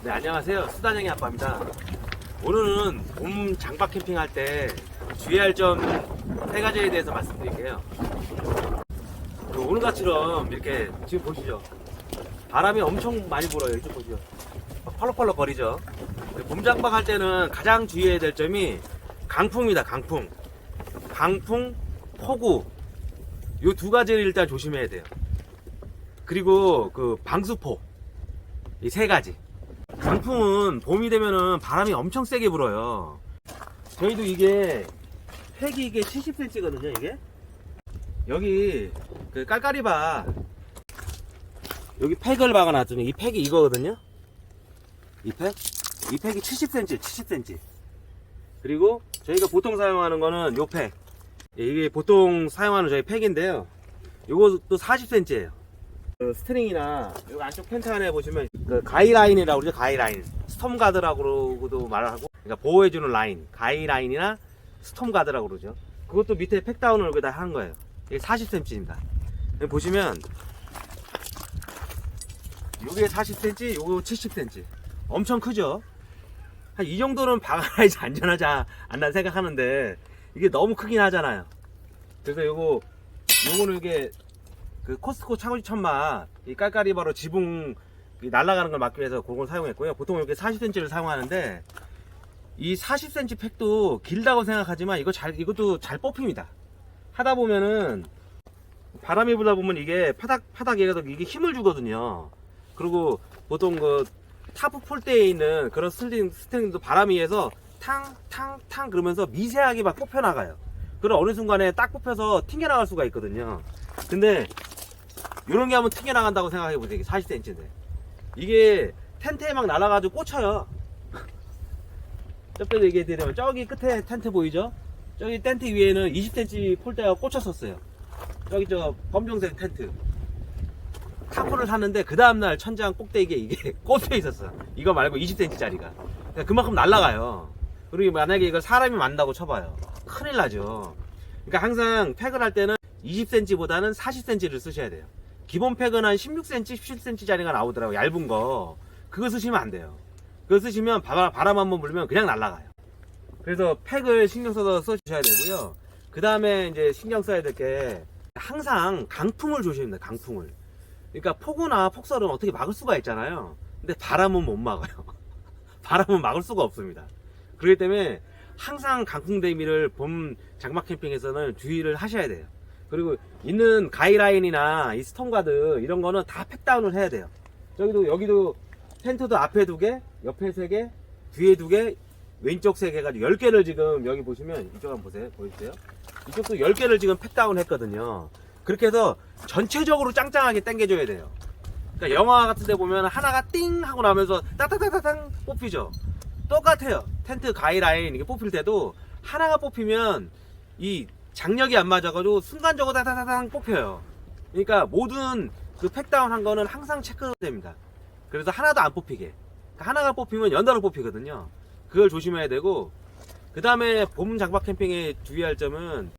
네, 안녕하세요. 수다냥이 아빠입니다. 오늘은 봄 장박 캠핑할 때 주의할 점 3가지에 대해서 말씀드릴게요. 오늘같이럼 이렇게 지금 보시죠. 바람이 엄청 많이 불어요. 이쪽 보시죠. 펄럭펄럭 거리죠. 봄 장박할 때는 가장 주의해야 될 점이 강풍입니다. 강풍, 폭우, 이 2가지를 일단 조심해야 돼요. 그리고 그 방수포, 이 3가지. 강풍은 봄이 되면은 바람이 엄청 세게 불어요. 저희도 이게 팩이 이게 70cm거든요. 이게 여기 그 깔깔이바 여기 팩을 박아놨더니 이 팩이 이거거든요. 이 팩이 70cm. 그리고 저희가 보통 사용하는 거는 요 팩. 이게 보통 사용하는 저희 팩인데요. 요것도 40cm예요. 그 스트링이나 여기 안쪽 텐트 안에 보시면 그 가이라인이라고 그러죠. 가이라인, 스톰가드라고도 말을 하고, 그러니까 보호해주는 라인, 가이라인이나 스톰가드라고 그러죠. 그것도 밑에 팩다운을 여기다 하는 거예요. 이게 40cm입니다. 여기 보시면 요게 40cm, 요거 70cm. 엄청 크죠. 한 이 정도는 박아야지 안전하지 않나 생각하는데 이게 너무 크긴 하잖아요. 그래서 요거는 이게 그 코스트코 차고지 천막 이 깔깔이바로 지붕 날아가는 걸 막기 위해서 그걸 사용했고요. 보통 이렇게 40cm를 사용하는데 이 40cm 팩도 길다고 생각하지만 이것도 잘 뽑힙니다. 하다 보면은 바람이 불다 보면 이게 파닥에서 이게 힘을 주거든요. 그리고 보통 그 타프 폴대에 있는 그런 스트링도 바람에 의해서 탕 그러면서 미세하게 막 뽑혀 나가요. 그럼 어느 순간에 딱 뽑혀서 튕겨 나갈 수가 있거든요. 근데 이런 게 한번 튕겨 나간다고 생각해 보세요. 40cm인데 이게 텐트에 막 날아가지고 꽂혀요. 저쪽에 얘기해 드리면 저기 끝에 텐트 보이죠? 저기 텐트 위에는 20cm 폴대가 꽂혔었어요. 저기 저 검정색 텐트 타프를 샀는데 그 다음날 천장 꼭대기에 이게 꽂혀 있었어요. 이거 말고 20cm짜리가. 그러니까 그만큼 날아가요. 그리고 만약에 이걸 사람이 만다고 쳐봐요. 큰일 나죠. 그러니까 항상 팩을 할 때는 20cm보다는 40cm를 쓰셔야 돼요. 기본 팩은 한 16cm, 17cm짜리가 나오더라고요. 얇은 거. 그거 쓰시면 안 돼요. 그거 쓰시면 바람 한번 불면 그냥 날아가요. 그래서 팩을 신경 써서 써주셔야 되고요. 그 다음에 이제 신경 써야 될 게 항상 강풍을 조심합니다. 강풍을. 그러니까 폭우나 폭설은 어떻게 막을 수가 있잖아요. 근데 바람은 못 막아요. 바람은 막을 수가 없습니다. 그렇기 때문에 항상 강풍 대비를 봄 장막 캠핑에서는 주의를 하셔야 돼요. 그리고 있는 가이라인이나 이 스톰가드 이런 거는 다 팩다운을 해야 돼요. 여기도 텐트도 앞에 2개, 옆에 3개, 뒤에 2개, 왼쪽 3개 해가지고 10개를 지금 여기 보시면 이쪽 한번 보세요. 보이세요? 이쪽도 10개를 지금 팩다운 했거든요. 그렇게 해서 전체적으로 짱짱하게 당겨줘야 돼요. 그러니까 영화 같은 데 보면 하나가 띵 하고 나면서 따따따따땅 뽑히죠. 똑같아요. 텐트 가이라인 이게 뽑힐 때도 하나가 뽑히면 이 장력이 안 맞아가지고 순간적으로 따따따땅 뽑혀요. 그러니까 모든 그 팩다운 한 거는 항상 체크됩니다. 그래서 하나도 안 뽑히게. 그러니까 하나가 뽑히면 연달아 뽑히거든요. 그걸 조심해야 되고, 그 다음에 봄 장박 캠핑에 주의할 점은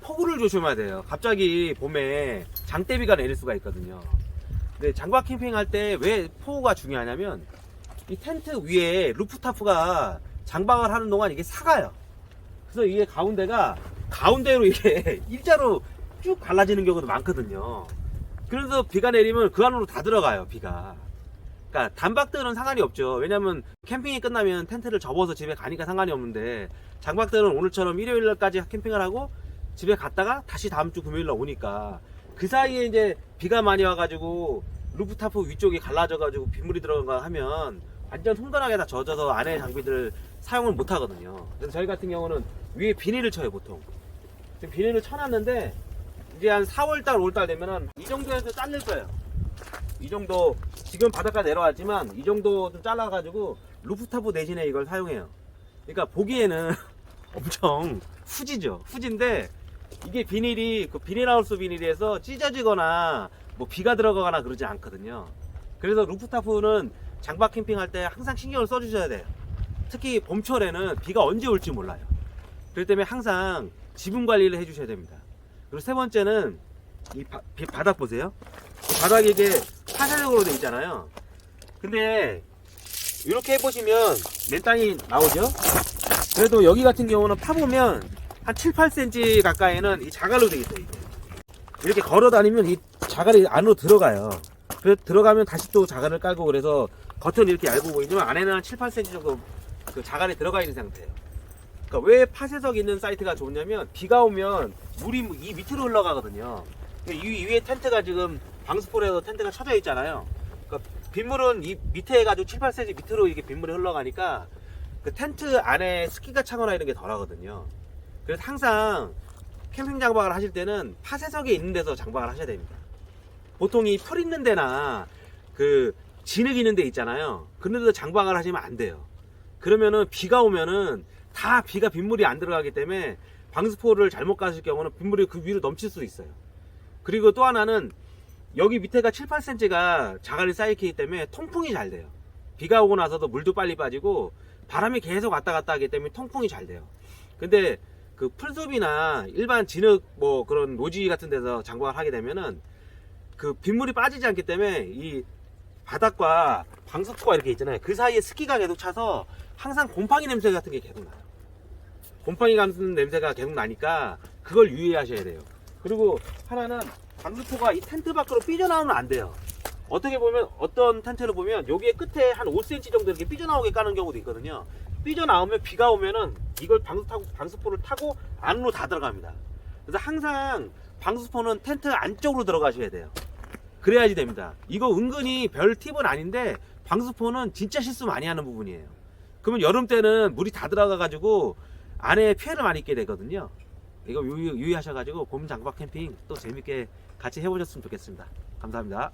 폭우를 조심해야 돼요. 갑자기 봄에 장대비가 내릴 수가 있거든요. 근데 장박 캠핑 할 때 왜 폭우가 중요하냐면 이 텐트 위에 루프탑가 장박을 하는 동안 이게 삭아요. 그래서 이게 가운데로 이게 일자로 쭉 갈라지는 경우도 많거든요. 그래서 비가 내리면 그 안으로 다 들어가요, 비가. 그러니까 단박들은 상관이 없죠. 왜냐면 캠핑이 끝나면 텐트를 접어서 집에 가니까 상관이 없는데, 장박들은 오늘처럼 일요일날까지 캠핑을 하고 집에 갔다가 다시 다음 주 금요일날 오니까 그 사이에 이제 비가 많이 와가지고 루프탑 위쪽이 갈라져가지고 빗물이 들어가 하면 완전 송전하게 다 젖어서 안에 장비들을 사용을 못 하거든요. 그래서 저희 같은 경우는 위에 비닐을 쳐요, 보통. 지금 비닐을 쳐놨는데 이제 한 4월달, 5월달 되면은 이 정도에서 잘릴 거예요. 이 정도, 지금 바닷가 내려왔지만 이 정도 좀 잘라가지고 루프탑 대신에 이걸 사용해요. 그러니까 보기에는 엄청 후지죠. 후진데 이게 비닐이, 그 비닐하우스 비닐에서 찢어지거나 뭐 비가 들어가거나 그러지 않거든요. 그래서 루프탑은 장박 캠핑할 때 항상 신경을 써주셔야 돼요. 특히 봄철에는 비가 언제 올지 몰라요. 그렇기 때문에 항상 지붕 관리를 해주셔야 됩니다. 그리고 3번째는 이 바닥 보세요. 이 바닥이 이게 파쇄적으로 되어 있잖아요. 근데 이렇게 해보시면 맨땅이 나오죠. 그래도 여기 같은 경우는 파보면 한 7, 8cm 가까이는 이 자갈로 되어 있어요. 이게. 이렇게 걸어 다니면 이 자갈이 안으로 들어가요. 그래서 들어가면 다시 또 자갈을 깔고, 그래서 겉은 이렇게 얇고 보이지만 안에는 한 7, 8cm 정도 그 자갈이 들어가 있는 상태예요. 그러니까 왜 파쇄석 있는 사이트가 좋냐면 비가 오면 물이 이 밑으로 흘러가거든요. 이 위에 텐트가 지금 방수포에서 텐트가 쳐져 있잖아요. 그러니까 빗물은 이 밑에 해가지고 7, 8cm 밑으로 이게 빗물이 흘러가니까 그 텐트 안에 습기가 차거나 이런 게 덜 하거든요. 그래서 항상 캠핑 장박을 하실 때는 파쇄석에 있는 데서 장박을 하셔야 됩니다. 보통 이 풀 있는 데나 그 진흙 있는 데 있잖아요. 그런 데서 장박을 하시면 안 돼요. 그러면은 비가 오면은 다 비가 빗물이 안 들어가기 때문에 방수포를 잘못 가실 경우는 빗물이 그 위로 넘칠 수 있어요. 그리고 또 하나는 여기 밑에가 7, 8cm가 자갈이 쌓이기 때문에 통풍이 잘 돼요. 비가 오고 나서도 물도 빨리 빠지고 바람이 계속 왔다 갔다 하기 때문에 통풍이 잘 돼요. 근데 그 풀숲이나 일반 진흙 뭐 그런 노지 같은 데서 장박을 하게 되면은 그 빗물이 빠지지 않기 때문에 이 바닥과 방수포가 이렇게 있잖아요. 그 사이에 습기가 계속 차서 항상 곰팡이 냄새 같은 게 계속 나요. 곰팡이 같은 냄새가 계속 나니까 그걸 유의하셔야 돼요. 그리고 하나는 방수포가 이 텐트 밖으로 삐져나오면 안 돼요. 어떻게 보면 어떤 텐트를 보면 여기에 끝에 한 5cm 정도 이렇게 삐져나오게 까는 경우도 있거든요. 삐져나오면 비가 오면은 이걸 방수포를 타고 안으로 다 들어갑니다. 그래서 항상 방수포는 텐트 안쪽으로 들어가셔야 돼요. 그래야지 됩니다. 이거 은근히 별 팁은 아닌데 방수포는 진짜 실수 많이 하는 부분이에요. 그러면 여름 때는 물이 다 들어가 가지고 안에 피해를 많이 입게 되거든요. 이거 유의하셔가지고 봄 장박 캠핑 또 재밌게 같이 해보셨으면 좋겠습니다. 감사합니다.